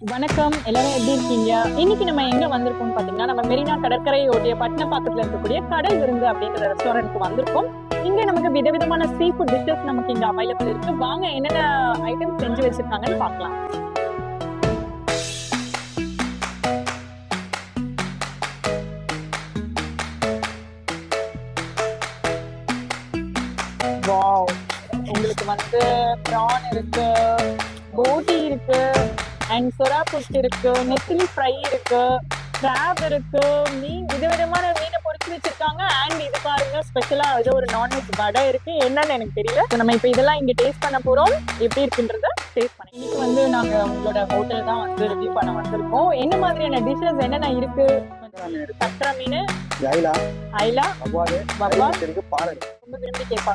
வணக்கம், எல்லாரும் எப்படி இருக்கீங்க? இன்னைக்கு நம்ம எங்க வந்திருக்கோம் பாத்தீங்கன்னா, நம்ம மெரினா கடற்கரையை ஒட்டிய பட்டினப்பாக்கத்துல இருக்கக்கூடிய கடல் விருந்து அப்படின்ற ரெஸ்டாரண்ட்க்கு வந்திருக்கோம். இங்க நமக்கு விதவிதமான சீ ஃபுட் டிஷஸ் நமக்கு இங்க அவைலபிள் இருக்கு. வாங்க என்னென்ன ஐட்டம் செஞ்சு வச்சிருக்காங்கன்னு பார்க்கலாம். வாவ்! உங்களுக்கு வந்து ப்ரான் இருக்கு, போட்டி இருக்கு, அண்ட் சொரா புட் இருக்கு, நெத்திலி ஃப்ரை இருக்கு, கிராப் இருக்கு, மீன் விதவிதமான மீனை பொரிச்சு வச்சிருக்காங்க. அண்ட் இது பாருங்க, ஸ்பெஷலா ஏதோ ஒரு நான்வெஜ் வடை இருக்கு. என்னன்னு எனக்கு தெரியல. So, நம்ம இப்போ இதெல்லாம் இங்க டேஸ்ட் பண்ண போறோம். எப்படி இருக்குன்றத டேஸ்ட் பண்ணி இன்னைக்கு வந்து நாங்க உங்களோட ஹோட்டல் தான் வந்து ரிவ்யூ பண்ண வந்திருக்கோம். என்ன மாதிரியான டிஷ்ஷஸ் என்னென்ன இருக்கு? சக்கரை மீன், ஐலா, வவ்வால் ரொம்ப விரும்பி கேட்பாங்க.